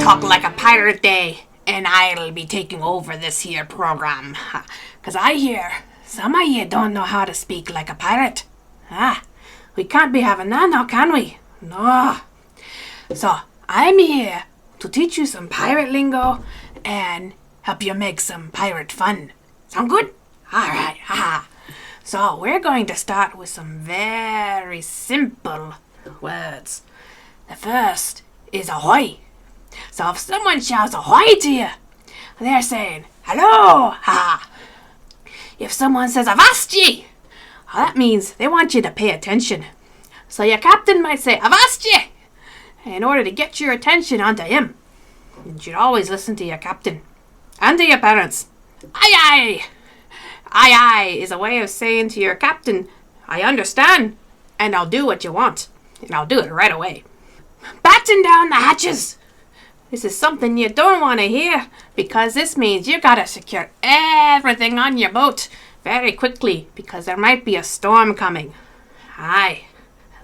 Talk Like a Pirate Day, and I'll be taking over this here program. 'Cause I hear some of you don't know how to speak like a pirate. We can't be having that now, can we? No. So, I'm here to teach you some pirate lingo and help you make some pirate fun. Sound good? Alright, So, we're going to start with some very simple words. The first is ahoy. So if someone shouts ahoy to you, they're saying hello, If someone says avast ye, that means they want you to pay attention. So your captain might say avast ye in order to get your attention onto him. You should always listen to your captain and to your parents. Aye aye. Aye aye is a way of saying to your captain, I understand, and I'll do what you want, and I'll do it right away. Batten down the hatches. This is something you don't want to hear, because this means you gotta secure everything on your boat very quickly, because there might be a storm coming. Aye,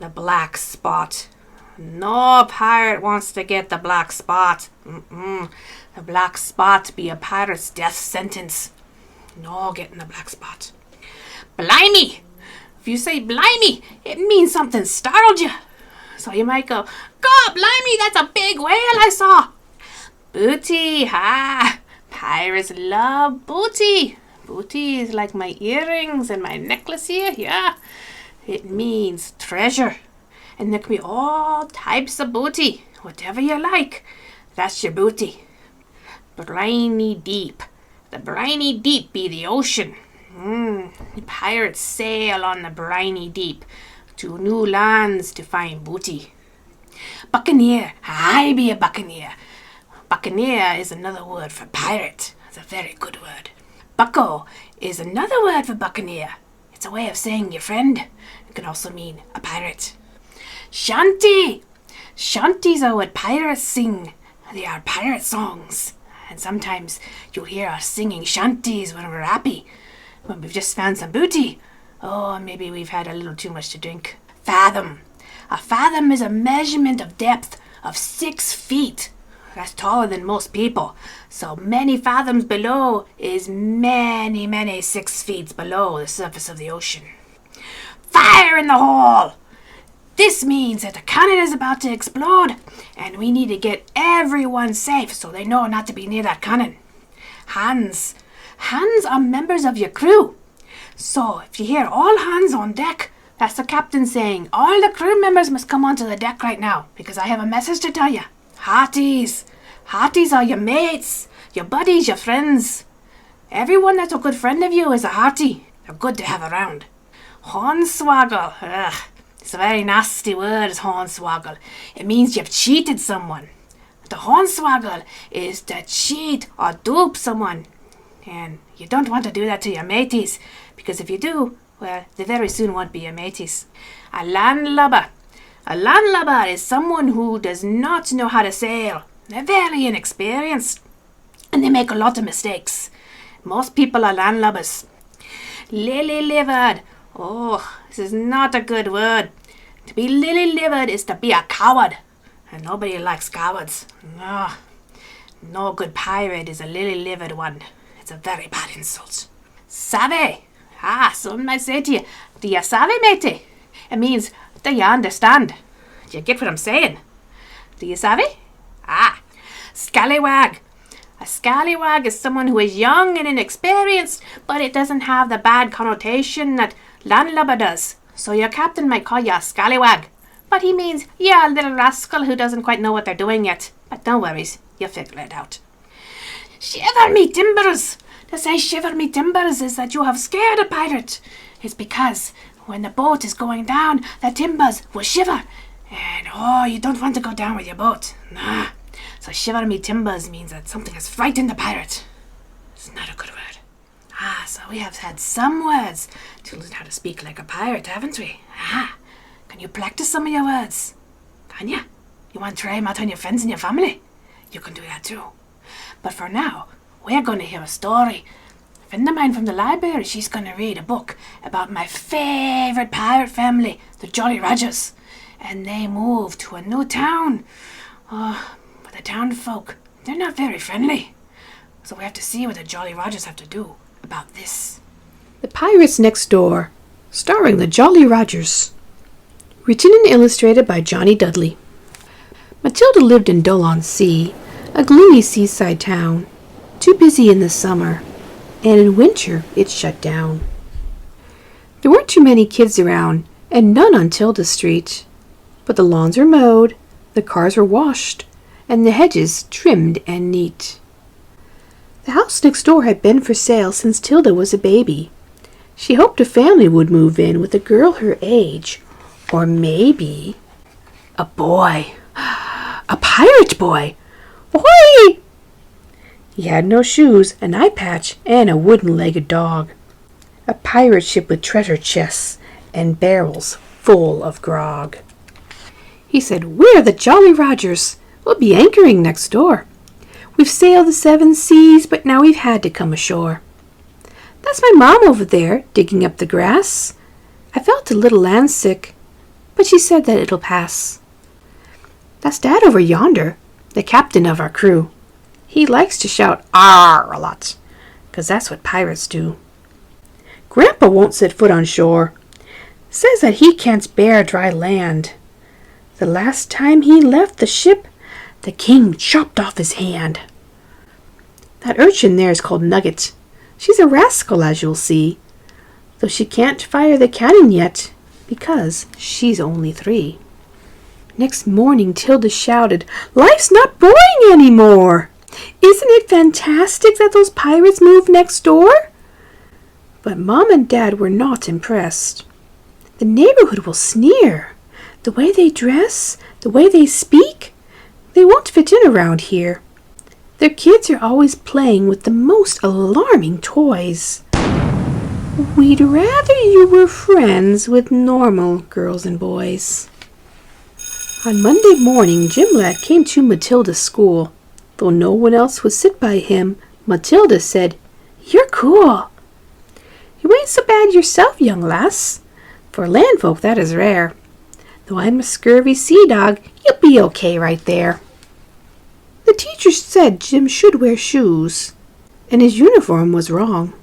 the black spot. No pirate wants to get the black spot. The black spot be a pirate's death sentence. No getting the black spot. Blimey! If you say blimey, it means something startled you. So you might go, God blimey, that's a big whale I saw. Booty, pirates love booty. Booty is like my earrings and my necklace here, yeah. It means treasure. And there can be all types of booty, whatever you like. That's your booty. Briny deep. The briny deep be the ocean. Pirates sail on the briny deep to new lands to find booty. Buccaneer, I be a buccaneer. Buccaneer is another word for pirate. It's a very good word. Bucko is another word for buccaneer. It's a way of saying your friend. It can also mean a pirate. Shanty. Shanties are what pirates sing. They are pirate songs. And sometimes you'll hear us singing shanties when we're happy, when we've just found some booty. Oh, maybe we've had a little too much to drink. Fathom. A fathom is a measurement of depth of 6 feet. That's taller than most people. So many fathoms below is many 6 feet below the surface of the ocean. Fire in the hole! This means that the cannon is about to explode, and we need to get everyone safe so they know not to be near that cannon. Hands. Hands are members of your crew. So if you hear all hands on deck, that's the captain saying, all the crew members must come onto the deck right now, because I have a message to tell you. Hearties. Hearties are your mates, your buddies, your friends. Everyone that's a good friend of you is a hearty. They're good to have around. Hornswoggle. It's a very nasty word, hornswoggle. It means you've cheated someone. The hornswoggle is to cheat or dupe someone. And you don't want to do that to your mateys, because if you do, well, they very soon won't be your mateys. A landlubber. A landlubber is someone who does not know how to sail. They're very inexperienced, and they make a lot of mistakes. Most people are landlubbers. Lily-livered. Oh, this is not a good word. To be lily-livered is to be a coward, and nobody likes cowards. No good pirate is a lily-livered one. It's a very bad insult. Savvy. Someone might say to you, do you savvy, matey? It means, do you understand? Do you get what I'm saying? Do you savvy? Scallywag. A scallywag is someone who is young and inexperienced, but it doesn't have the bad connotation that landlubber does. So your captain might call you a scallywag, but he means, a little rascal who doesn't quite know what they're doing yet. But don't worry, you'll figure it out. Shiver me timbers. To say shiver me timbers is that you have scared a pirate. It's because when the boat is going down, the timbers will shiver. And you don't want to go down with your boat. So shiver me timbers means that something has frightened the pirate. It's not a good word. So we have had some words to learn how to speak like a pirate, haven't we? Can you practice some of your words? Can you? You want to try them out on your friends and your family? You can do that too. But for now, we're going to hear a story. A friend of mine from the library, she's going to read a book about my favourite pirate family, the Jolly Rogers. And they moved to a new town. But The town folk, they're not very friendly. So we have to see what the Jolly Rogers have to do about this. The Pirates Next Door, starring the Jolly Rogers. Written and illustrated by Johnny Dudley. Matilda lived in Dole-on-Sea, a gloomy seaside town, too busy in the summer, and in winter it shut down. There weren't too many kids around, and none on Tilda Street, but the lawns were mowed, the cars were washed, and the hedges trimmed and neat. The house next door had been for sale since Tilda was a baby. She hoped a family would move in with a girl her age, or maybe a boy. A pirate boy! Ahoy! He had no shoes, an eye patch, and a wooden-legged dog. A pirate ship with treasure chests and barrels full of grog. He said, "We're the Jolly Rogers. We'll be anchoring next door. We've sailed the 7 seas, but now we've had to come ashore. That's my mom over there, digging up the grass. I felt a little landsick, but she said that it'll pass. That's Dad over yonder, the captain of our crew. He likes to shout 'Arr' a lot, 'cause that's what pirates do. Grandpa won't set foot on shore. Says that he can't bear dry land. The last time he left the ship, the king chopped off his hand. That urchin there is called Nugget. She's a rascal, as you'll see, though she can't fire the cannon yet, because she's only 3. Next morning, Tilda shouted, "Life's not boring anymore! Isn't it fantastic that those pirates moved next door?" But Mom and Dad were not impressed. The neighborhood will sneer. The way they dress, the way they speak, they won't fit in around here. Their kids are always playing with the most alarming toys. We'd rather you were friends with normal girls and boys. On Monday morning, Jim Lad came to Matilda's school. Though no one else would sit by him, Matilda said, "You're cool. You ain't so bad yourself, young lass. For land folk, that is rare. Though I'm a scurvy sea dog, you'll be okay right there." The teacher said Jim should wear shoes, and his uniform was wrong.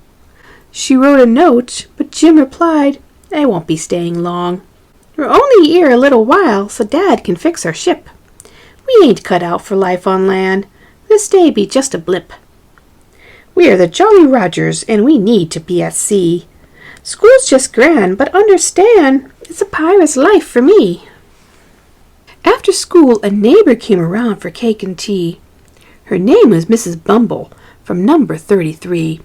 She wrote a note, but Jim replied, "I won't be staying long. We're only here a little while, so Dad can fix our ship. We ain't cut out for life on land. This day be just a blip. We're the Jolly Rogers, and we need to be at sea. School's just grand, but understand, it's a pirate's life for me." After school, a neighbor came around for cake and tea. Her name was Mrs. Bumble, from number 33.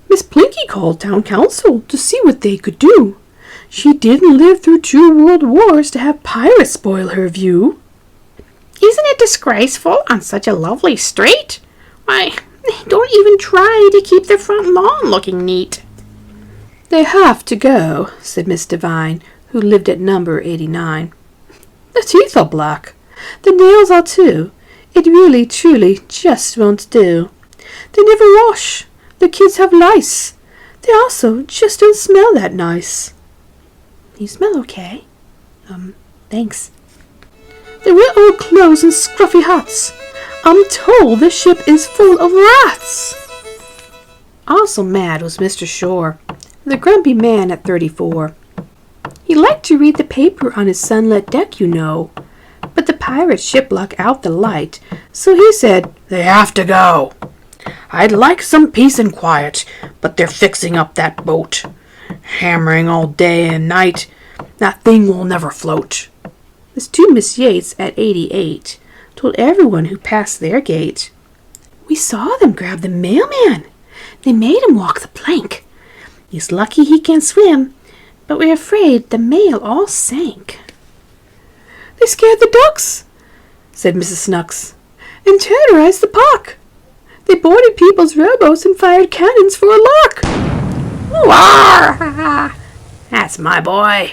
Miss Plinky called town council to see what they could do. She didn't live through 2 world wars to have pirates spoil her view. "Isn't it disgraceful on such a lovely street? Why, they don't even try to keep their front lawn looking neat." "They have to go," said Miss Devine, who lived at number 89. "The teeth are black. The nails are too. It really, truly just won't do. They never wash. The kids have lice. They also just don't smell that nice." "You smell okay." Thanks." "They wear old clothes and scruffy hats. I'm told the ship is full of rats." Also mad was Mr. Shore, the grumpy man at 34. He liked to read the paper on his sunlit deck, you know, but the pirate ship blocked out the light, so he said, "They have to go. I'd like some peace and quiet, but they're fixing up that boat. Hammering all day and night. That thing will never float." His 2 Miss Yates at 88 told everyone who passed their gate, "We saw them grab the mailman. They made him walk the plank. He's lucky he can swim, but we're afraid the mail all sank." "They scared the ducks," said Mrs. Snooks, "and terrorized the park. They boarded people's rowboats and fired cannons for a lark." "Wah! That's my boy."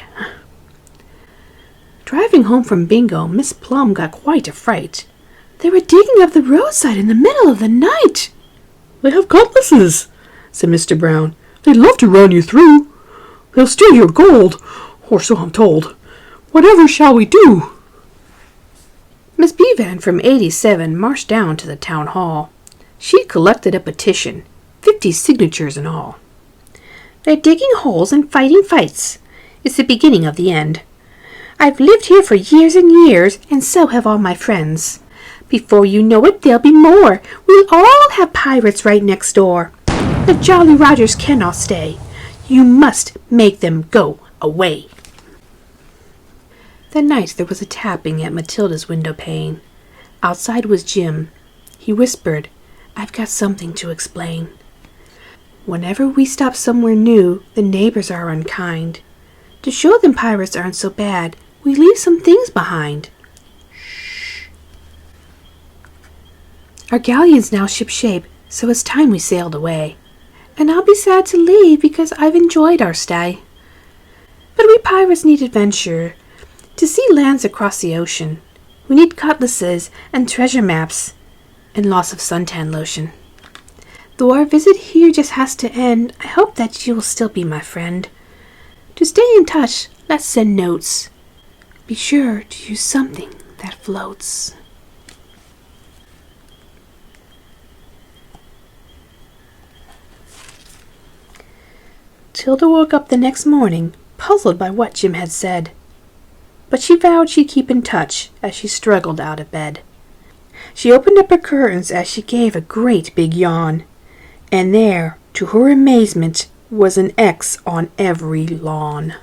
Driving home from bingo, Miss Plum got quite a fright. They were digging up the roadside in the middle of the night. "They have cutlasses," said Mr. Brown. "They'd love to run you through. They'll steal your gold, or so I'm told. Whatever shall we do?" Miss Bevan from 87 marched down to the town hall. She collected a petition, 50 signatures in all. They're digging holes and fighting fights. It's the beginning of the end. I've lived here for years and years, and so have all my friends. Before you know it, there'll be more. We'll all have pirates right next door. The Jolly Rogers cannot stay. You must make them go away. That night there was a tapping at Matilda's window pane. Outside was Jim. He whispered, "I've got something to explain. Whenever we stop somewhere new, the neighbors are unkind. To show them pirates aren't so bad, we leave some things behind." Shh. Our galleon's now shipshape, so it's time we sailed away. And I'll be sad to leave because I've enjoyed our stay. But we pirates need adventure. To see lands across the ocean, we need cutlasses and treasure maps and lots of suntan lotion. Though our visit here just has to end, I hope that you will still be my friend. To stay in touch, let's send notes. Be sure to use something that floats. Tilda woke up the next morning, puzzled by what Jim had said. But she vowed she'd keep in touch as she struggled out of bed. She opened up her curtains as she gave a great big yawn. And there, to her amazement, was an X on every lawn.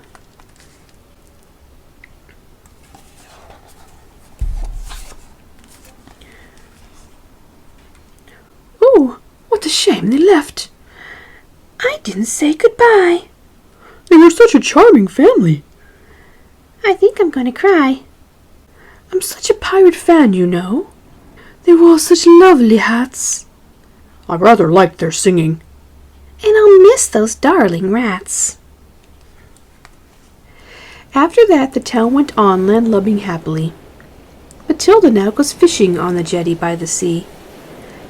"Oh, what a shame they left. I didn't say goodbye. They were such a charming family. I think I'm going to cry. I'm such a pirate fan, you know. They wore such lovely hats. I rather liked their singing. And I'll miss those darling rats." After that, the town went on landlubbing happily. Matilda now goes fishing on the jetty by the sea.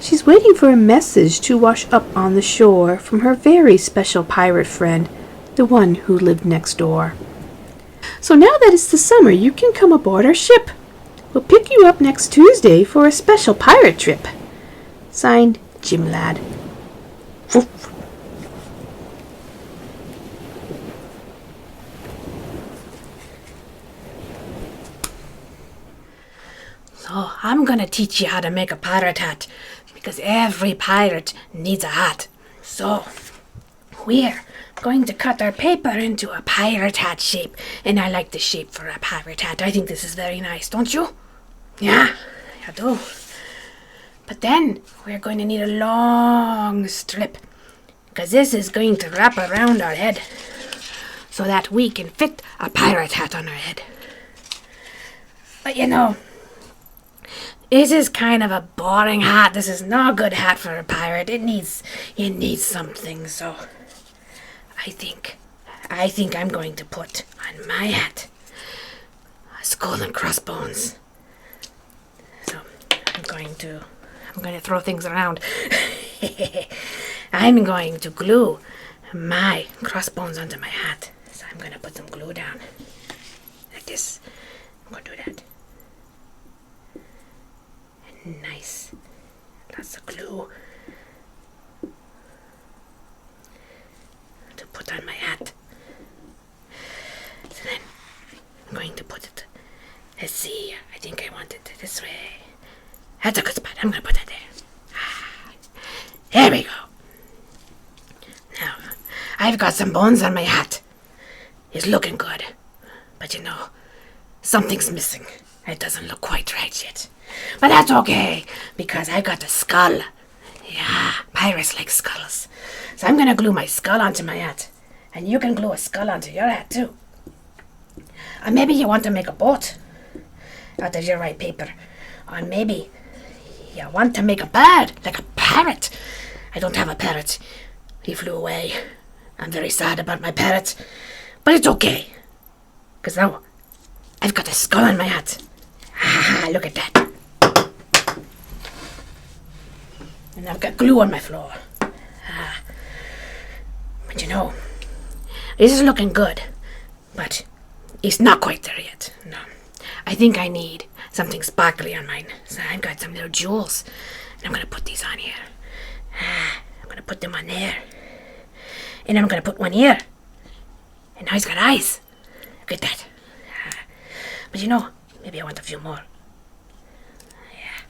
She's waiting for a message to wash up on the shore from her very special pirate friend, the one who lived next door. So now that it's the summer, you can come aboard our ship. We'll pick you up next Tuesday for a special pirate trip. Signed, Jim Lad. Woof. So I'm gonna teach you how to make a pirate hat, because every pirate needs a hat. So we're going to cut our paper into a pirate hat shape, and I like the shape for a pirate hat. I think this is very nice, don't you? Yeah, I do. But then we're going to need a long strip, because this is going to wrap around our head so that we can fit a pirate hat on our head. But you know, this is kind of a boring hat. This is not a good hat for a pirate. It needs something, so I think I'm going to put on my hat a skull and crossbones. So I'm going to throw things around. I'm going to glue my crossbones onto my hat. So I'm going to put some glue down like this. I'm going to do that. Nice. Lots of glue to put on my hat. So then I'm going to put it. Let's see. I think I want it this way. That's a good spot. I'm going to put it there. There we go. Now, I've got some bones on my hat. It's looking good. But you know, something's missing. It doesn't look quite right yet. But that's okay, because I got a skull. Yeah, pirates like skulls. So I'm going to glue my skull onto my hat. And you can glue a skull onto your hat too. Or maybe you want to make a boat out of your white paper. Or maybe you want to make a bird, like a parrot. I don't have a parrot. He flew away. I'm very sad about my parrot. But it's okay, because now I've got a skull on my hat. Ah, look at that. And I've got glue on my floor. But you know, this is looking good. But it's not quite there yet. No. I think I need something sparkly on mine. So I've got some little jewels. And I'm going to put these on here. I'm going to put them on there. And I'm going to put one here. And now he's got eyes. Look at that. But you know, maybe I want a few more. Yeah.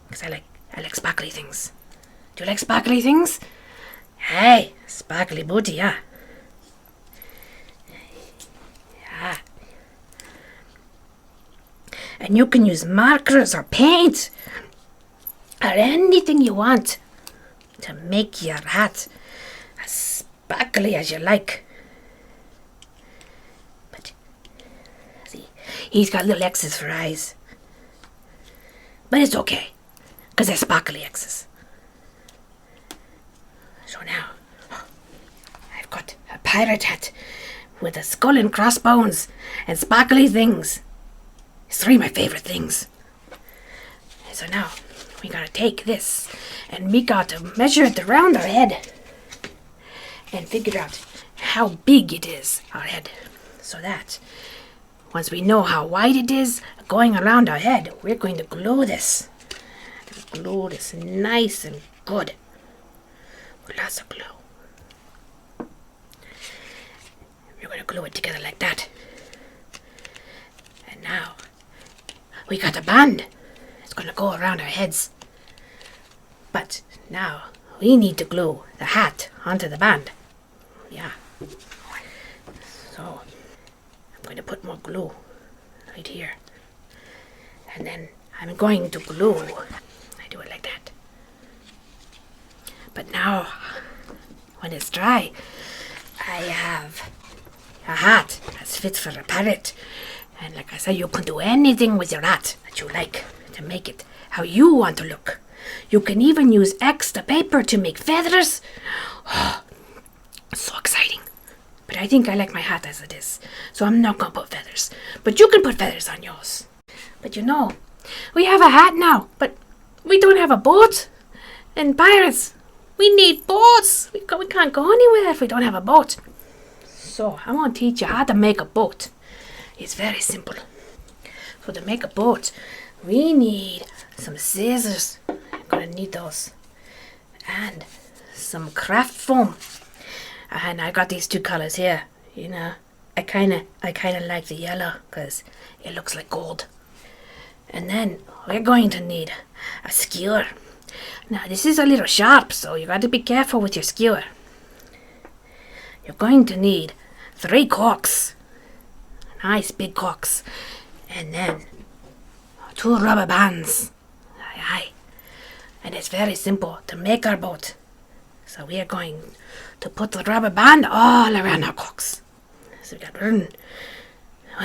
Because I like sparkly things. Do you like sparkly things? Hey, sparkly booty, yeah. Yeah. And you can use markers or paint or anything you want to make your hat as sparkly as you like. But see, he's got little X's for eyes. But it's okay, because they're sparkly X's. So now, I've got a pirate hat with a skull and crossbones and sparkly things. It's 3 of my favorite things. So now, we gotta take this and we gotta measure it around our head and figure out how big it is, our head. So that, once we know how wide it is going around our head, we're going to glue this. Glue this nice and good. With lots of glue. We're going to glue it together like that. And now, we got a band. It's going to go around our heads. But now, we need to glue the hat onto the band. Yeah. So, I'm going to put more glue right here. And then I'm going to glue. I do it like that. But now, when it's dry, I have a hat that fits for a parrot. And like I said, you can do anything with your hat that you like to make it how you want to look. You can even use extra paper to make feathers. Oh, so exciting. But I think I like my hat as it is, so I'm not going to put feathers. But you can put feathers on yours. But you know, we have a hat now, but we don't have a boat. And pirates, we need boats. We can't go anywhere if we don't have a boat. So I'm going to teach you how to make a boat. It's very simple. So to make a boat, we need some scissors. I'm going to need those. And some craft foam. And I got these 2 colors here. You know, I kind of like the yellow because it looks like gold. And then we're going to need a skewer. Now this is a little sharp, so you got to be careful with your skewer. You're going to need 3 corks. Nice big corks. And then 2 rubber bands. Aye, aye. And it's very simple to make our boat. So we are going to put the rubber band all around our corks. So we got one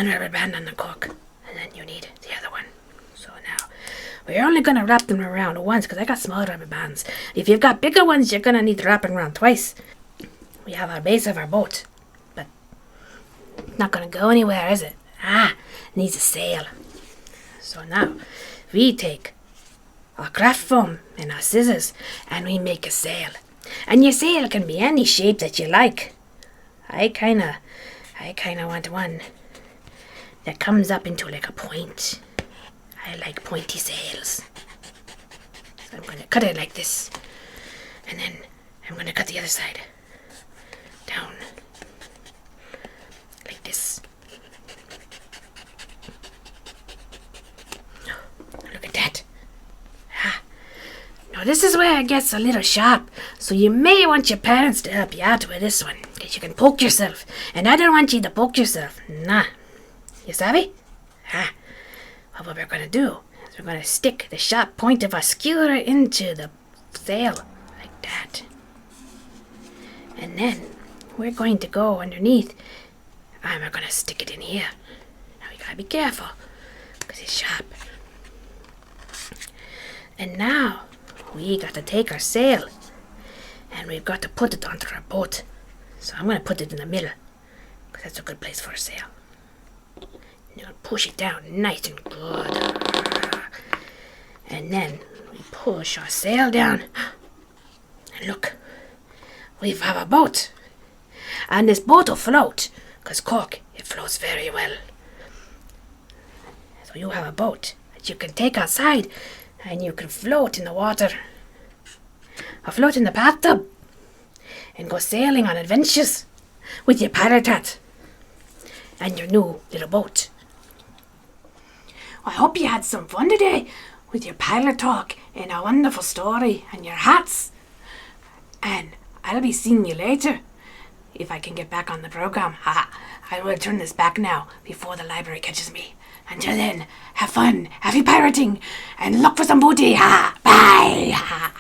rubber band on the cork. And then you need the other one. So now, we're only going to wrap them around once because I got small rubber bands. If you've got bigger ones, you're going to need to wrap them around twice. We have our base of our boat. But it's not going to go anywhere, is it? It needs a sail. So now, we take our craft foam and our scissors and we make a sail. And your sail can be any shape that you like. I kinda want one that comes up into like a point. I like pointy sails. So I'm gonna cut it like this. And then I'm gonna cut the other side down like this. Look at that. Now this is where it gets a little sharp, so you may want your parents to help you out with this one, because you can poke yourself, and I don't want you to poke yourself. Nah. You savvy? What we're going to do is we're going to stick the sharp point of our skewer into the sail, like that. And then we're going to go underneath, and we're going to stick it in here. Now you got to be careful, because it's sharp. And now we got to take our sail and we've got to put it onto our boat. So I'm going to put it in the middle because that's a good place for a sail. You're going to push it down nice and good. And then we push our sail down. And look, we have a boat. And this boat will float because cork, it floats very well. So you have a boat that you can take outside and you can float in the water. Or float in the bathtub. And go sailing on adventures with your pirate hat and your new little boat. I hope you had some fun today with your pilot talk and a wonderful story and your hats. And I'll be seeing you later if I can get back on the program. I will turn this back now before the library catches me. Until then, have fun, happy pirating, and look for some booty. Bye.